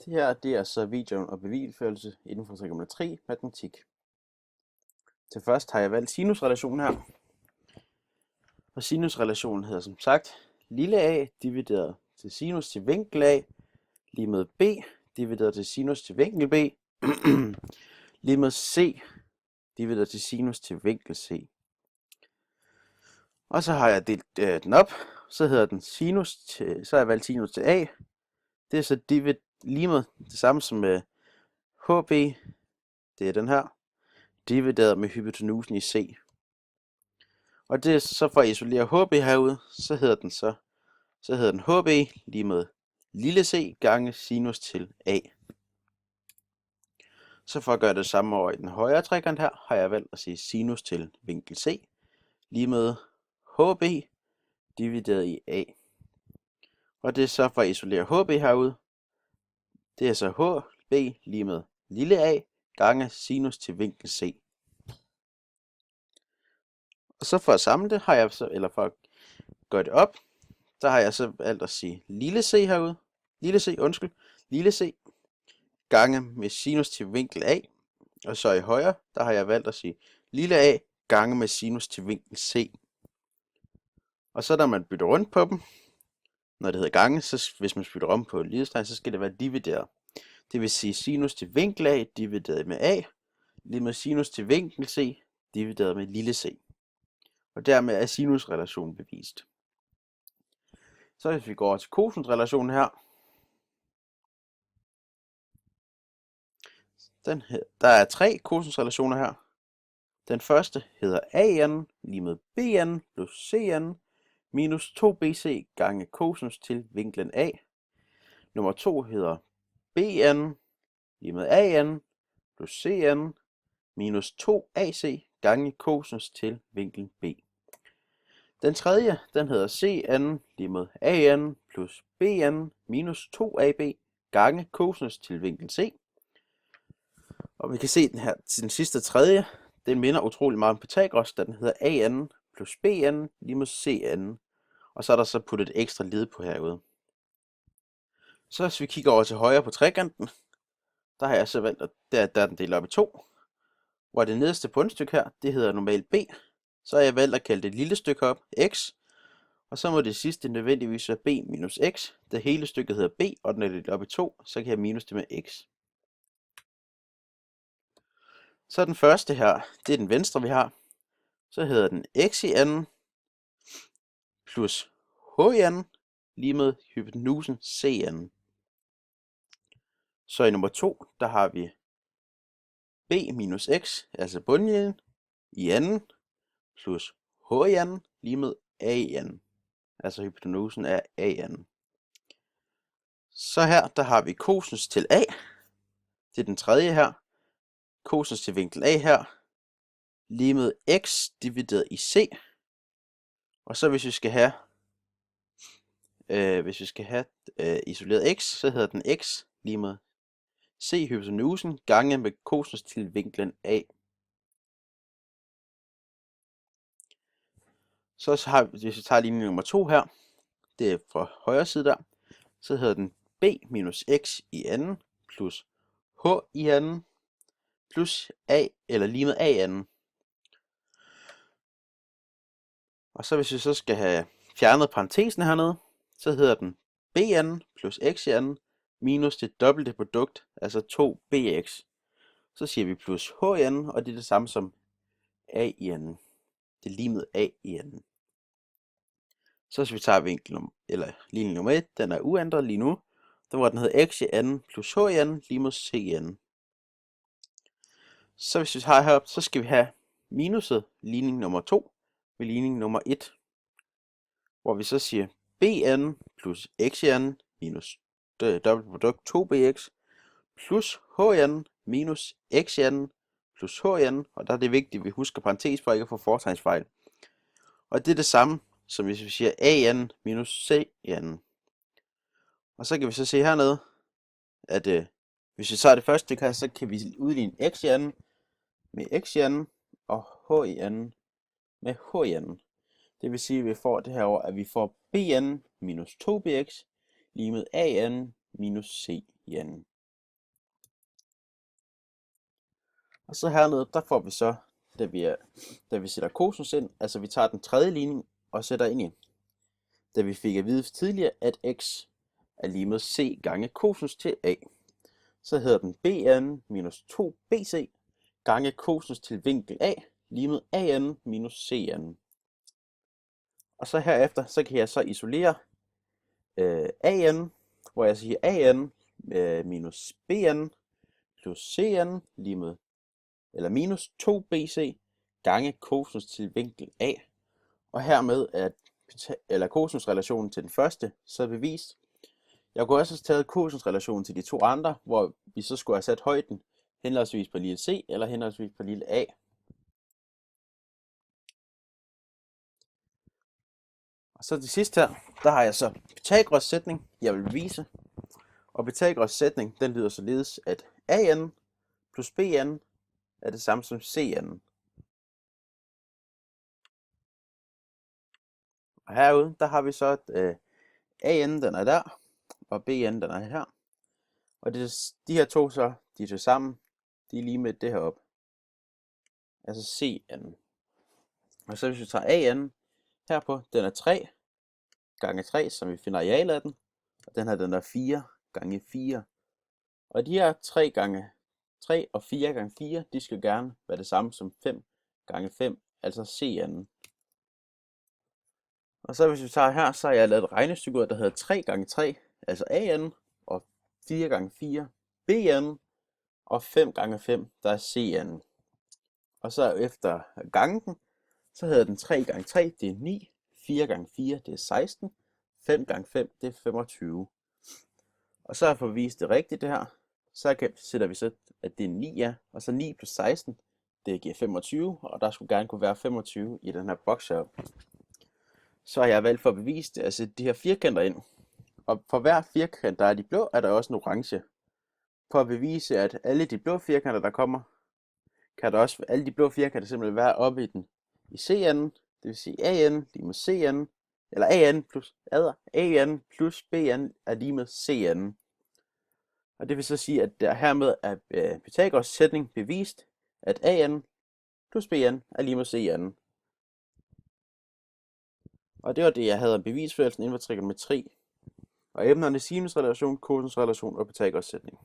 Det her det er så videoen og bevisførelse inden for trigonometri matematik. Til først har jeg valgt sinusrelationen her. Og sinusrelationen hedder som sagt lille a divideret til sinus til vinkel a lige med b divideret til sinus til vinkel b lige med c divideret til sinus til vinkel c. Og så har jeg delt den op. Så hedder den sinus til, så har jeg valgt sinus til a. Det er så lige med det samme som hb. Det er den her. Divideret med hypotenusen i c. Og det er så for at isolere hb herude, så hedder den hb lige med lille c gange sinus til a. Så for at gøre det samme over i den højre trekant her, har jeg valgt at sige sinus til vinkel c lige med hb divideret i a. Og det er så for at isolere hb herude. Det er så hb lige med lille a gange sinus til vinkel c. Og så for at samle det, har jeg så, eller for at gøre det op, der har jeg så valgt at sige lille c herude. Lille c gange med sinus til vinkel a. Og så i højre, der har jeg valgt at sige lille a gange med sinus til vinkel c. Og så når man bytter rundt på dem, når det hedder gange, så hvis man bytter om på lighedstegn, så skal det være divideret. Det vil sige sinus til vinkel a divideret med a, lige med sinus til vinkel c divideret med lille c. Og dermed er sinusrelationen bevist. Så hvis vi går over til kosinusrelationen her, der er 3 kosinusrelationer her. Den første hedder an lige med bn plus cn minus 2bc gange cosinus til vinklen a. Nummer 2 hedder bn lige med an plus cn minus 2ac gange cosinus til vinklen b. Den tredje, den hedder cn lige med an plus bn minus 2ab gange cosinus til vinkel c. Og vi kan se den her til den sidste tredje, den minder utrolig meget om Pythagoras, da den hedder an plus bn lige med cn. Og så er der så puttet et ekstra led på herude. Så hvis vi kigger over til højre på trekanten, der har jeg så valgt, at der er den delt op i 2. Hvor det nederste bundstykke her, det hedder normalt b. Så har jeg valgt at kalde det lille stykke op x. Og så må det sidste nødvendigvis være b minus x. Da hele stykket hedder b, og den er delt op i 2, så kan jeg minus det med x. Så den første her, det er den venstre vi har. Så hedder den x i anden plus h i anden lige med hypotenusen c i anden. Så i nummer 2, der har vi b minus x, altså bundlinjen, i anden, plus h i anden lige med a i anden. Altså hypotenusen er a i anden. Så her, der har vi cosinus til a. Det er den tredje her. Cosinus til vinkel a her. Lige med x divideret i c. Og så hvis vi skal have, isoleret x, så hedder den x lige med c hypotenusen gange med cosinus til vinklen a. Så har vi, hvis vi tager linje nummer 2 her, det er fra højre side der, så hedder den b minus x i anden plus h i anden plus a, eller lige med a i anden. Og så hvis vi så skal have fjernet parentesen hernede, så hedder den b anden plus x i anden minus det dobbelte produkt, altså 2bx. Så siger vi plus h i anden, og det er det samme som a i anden. Det er lige med a i anden. Så hvis vi tager linje nummer 1, den er uændret lige nu. Der hvor den hedder x i anden plus h i anden lige med c i anden. Så hvis vi tager herop, så skal vi have minuset ligning nummer 2 ved ligning nummer 1. Hvor vi så siger bn plus x i anden minus dobbelt produkt 2bx plus h i anden minus x i anden plus h i anden. Og der er det vigtigt, at vi husker parentes for ikke at få fortegnsfejl. Og det er det samme, som hvis vi siger a i anden minus c i anden. Og så kan vi så se hernede, at hvis vi tager det første stykke her, så kan vi udligne x i anden med x i anden og h i anden med h i anden. Det vil sige, at vi får det herovre, at vi får b anden minus 2bx lige med a anden minus c i anden. Og så hernede, der får vi så, da vi sætter cosinus ind, altså vi tager den tredje ligning og sætter ind i, da vi fik at vide tidligere, at x er lige med c gange cosinus til a. Så hedder den bn minus 2bc gange cosinus til vinkel a lige med an minus cn. Og så herefter, så kan jeg så isolere an, hvor jeg siger an minus bn plus cn lige med, eller minus 2bc gange cosinus til vinkel a. Og hermed er cosinusrelationen til den første så bevist. Jeg kunne også have taget cosinusrelationen til de to andre, hvor vi så skulle have sat højden henholdsvis på lille c eller henholdsvis på lille a. Og så til sidst her, der har jeg så Pythagoras sætning, jeg vil vise. Og Pythagoras sætning, den lyder således, at an plus bn er det samme som cn. Og herude, der har vi så, at an den er der, og bn den er her. Og de her to så, de er til sammen, de er lige med det her op. Altså cn. Og så hvis vi tager an herpå, den er 3 gange 3, som vi finder arealet af den. Og den her, den er 4 gange 4. Og de her 3 gange 3 og 4 gange 4, de skal gerne være det samme som 5 gange 5, altså cn. Og så hvis vi tager her, så har jeg lavet et regnestykke, der hedder 3 gange 3, altså an, og 4 gange 4, bn, og 5 gange 5, der er cn. Og så efter gangen, så hedder den 3 gange 3, det er 9, 4 gange 4, det er 16, 5 gange 5, det er 25. Og så for at vise det rigtigt det her, så sætter vi så, at det er 9, ja, og så 9 plus 16, det giver 25, og der skulle gerne kunne være 25 i den her boks her. Så har jeg valgt for at bevise det, at sætte de her firkanter ind. Og for hver firkant, der er de blå, er der også en orange. For at bevise, at alle de blå firkanter, der kommer, kan der også alle de blå firkanter simpelthen være oppe i cn, det vil sige an lige med cn, eller an plus bn er lige med cn. Og det vil så sige, at der hermed er Pythagoras sætning bevist, at an plus bn er lige med cn. Og det var det, jeg havde om bevisførelsen inden for trigonometri. Og emnerne sinusrelation, kosinusrelation og Pythagoras sætning.